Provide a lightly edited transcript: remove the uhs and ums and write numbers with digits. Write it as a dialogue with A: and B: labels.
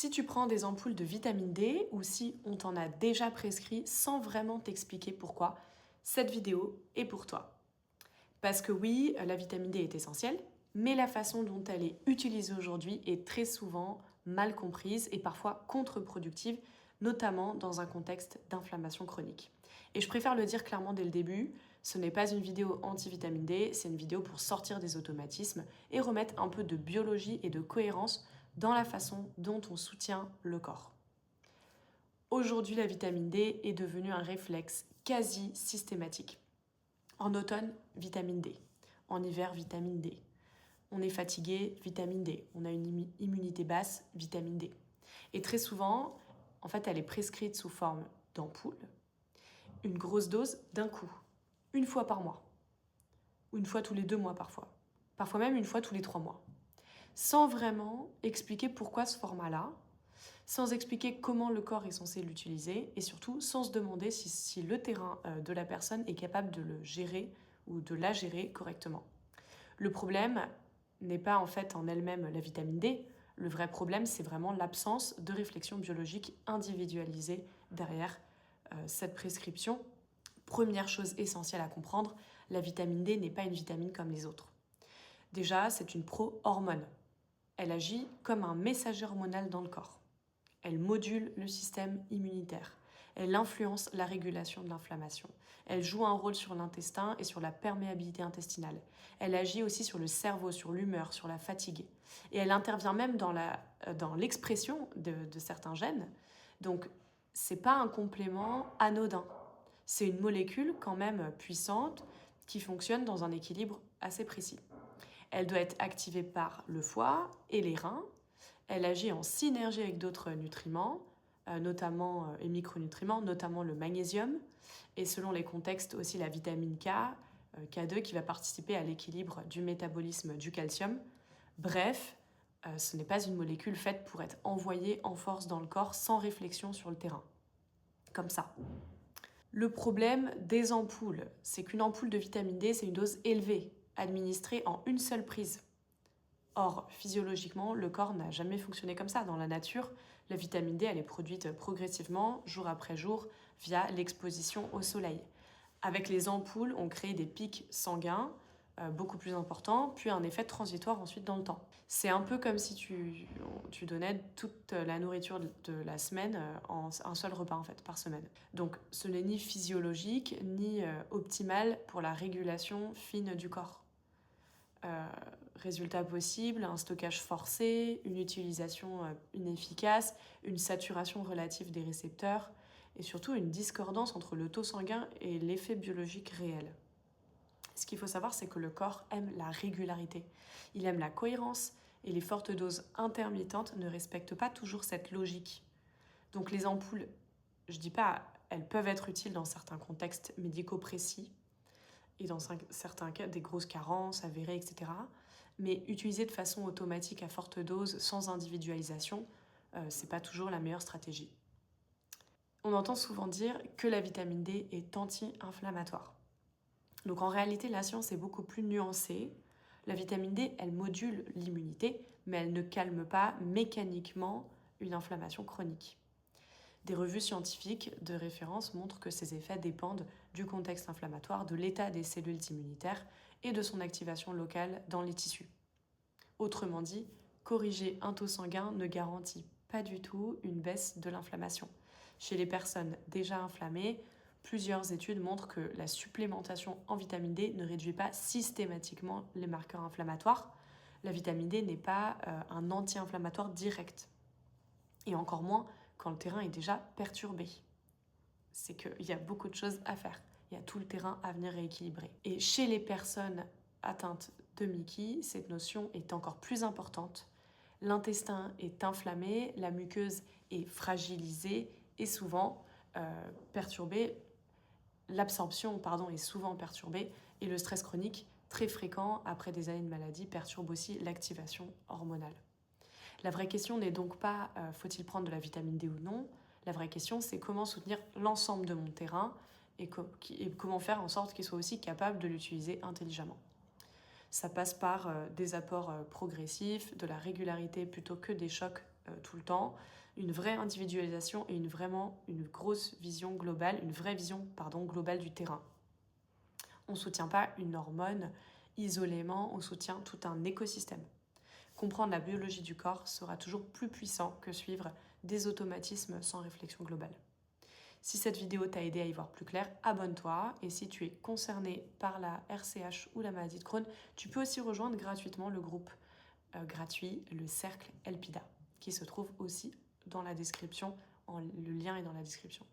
A: Si tu prends des ampoules de vitamine D ou si on t'en a déjà prescrit sans vraiment t'expliquer pourquoi, cette vidéo est pour toi. Parce que oui, la vitamine D est essentielle, mais la façon dont elle est utilisée aujourd'hui est très souvent mal comprise et parfois contre-productive, notamment dans un contexte d'inflammation chronique. Et je préfère le dire clairement dès le début, ce n'est pas une vidéo anti-vitamine D, c'est une vidéo pour sortir des automatismes et remettre un peu de biologie et de cohérence dans la façon dont on soutient le corps. Aujourd'hui, la vitamine D est devenue un réflexe quasi systématique. En automne, vitamine D. En hiver, vitamine D. On est fatigué, vitamine D. On a une immunité basse, vitamine D. Et très souvent, en fait, elle est prescrite sous forme d'ampoule, une grosse dose d'un coup, une fois par mois, ou une fois tous les 2 mois parfois même une fois tous les 3 mois, sans vraiment expliquer pourquoi ce format-là, sans expliquer comment le corps est censé l'utiliser et surtout sans se demander si le terrain de la personne est capable de le gérer ou de la gérer correctement. Le problème n'est pas en fait en elle-même la vitamine D, le vrai problème c'est vraiment l'absence de réflexion biologique individualisée derrière cette prescription. Première chose essentielle à comprendre, la vitamine D n'est pas une vitamine comme les autres. Déjà, c'est une pro-hormone. Elle agit comme un messager hormonal dans le corps. Elle module le système immunitaire. Elle influence la régulation de l'inflammation. Elle joue un rôle sur l'intestin et sur la perméabilité intestinale. Elle agit aussi sur le cerveau, sur l'humeur, sur la fatigue. Et elle intervient même dans l'expression de certains gènes. Donc, c'est pas un complément anodin. C'est une molécule quand même puissante qui fonctionne dans un équilibre assez précis. Elle doit être activée par le foie et les reins. Elle agit en synergie avec d'autres nutriments, et micronutriments, notamment le magnésium, et selon les contextes aussi la vitamine K, K2, qui va participer à l'équilibre du métabolisme du calcium. Bref, ce n'est pas une molécule faite pour être envoyée en force dans le corps sans réflexion sur le terrain. Comme ça. Le problème des ampoules, c'est qu'une ampoule de vitamine D, c'est une dose élevée, administrée en une seule prise. Or, physiologiquement, le corps n'a jamais fonctionné comme ça. Dans la nature, la vitamine D, elle est produite progressivement, jour après jour, via l'exposition au soleil. Avec les ampoules, on crée des pics sanguins beaucoup plus importants, puis un effet transitoire ensuite dans le temps. C'est un peu comme si tu donnais toute la nourriture de la semaine en un seul repas en fait, par semaine. Donc ce n'est ni physiologique, ni optimal pour la régulation fine du corps. Résultat possible, un stockage forcé, une utilisation inefficace, une saturation relative des récepteurs et surtout une discordance entre le taux sanguin et l'effet biologique réel. Ce qu'il faut savoir, c'est que le corps aime la régularité. Il aime la cohérence et les fortes doses intermittentes ne respectent pas toujours cette logique. Donc les ampoules, je dis pas, elles peuvent être utiles dans certains contextes médicaux précis, et dans certains cas, des grosses carences avérées, etc. Mais utiliser de façon automatique à forte dose, sans individualisation, c'est pas toujours la meilleure stratégie. On entend souvent dire que la vitamine D est anti-inflammatoire. Donc en réalité, la science est beaucoup plus nuancée. La vitamine D, elle module l'immunité, mais elle ne calme pas mécaniquement une inflammation chronique. Des revues scientifiques de référence montrent que ces effets dépendent du contexte inflammatoire, de l'état des cellules immunitaires et de son activation locale dans les tissus. Autrement dit, corriger un taux sanguin ne garantit pas du tout une baisse de l'inflammation. Chez les personnes déjà inflammées, plusieurs études montrent que la supplémentation en vitamine D ne réduit pas systématiquement les marqueurs inflammatoires. La vitamine D n'est pas un anti-inflammatoire direct. Et encore moins quand le terrain est déjà perturbé. C'est qu'il y a beaucoup de choses à faire. Il y a tout le terrain à venir rééquilibrer. Et chez les personnes atteintes de Mickey, cette notion est encore plus importante. L'intestin est inflammé, la muqueuse est fragilisée et souvent perturbée. L'absorption, est souvent perturbée et le stress chronique, très fréquent après des années de maladie, perturbe aussi l'activation hormonale. La vraie question n'est donc pas faut-il prendre de la vitamine D ou non. La vraie question, c'est comment soutenir l'ensemble de mon terrain et comment faire en sorte qu'il soit aussi capable de l'utiliser intelligemment. Ça passe par des apports progressifs, de la régularité plutôt que des chocs tout le temps, une vraie individualisation et une grosse vision globale, une vraie vision globale du terrain. On ne soutient pas une hormone isolément, on soutient tout un écosystème. Comprendre la biologie du corps sera toujours plus puissant que suivre des automatismes sans réflexion globale. Si cette vidéo t'a aidé à y voir plus clair, abonne-toi. Et si tu es concerné par la RCH ou la maladie de Crohn, tu peux aussi rejoindre gratuitement le groupe gratuit, le Cercle Elpida, qui se trouve aussi dans la description. Le lien est dans la description.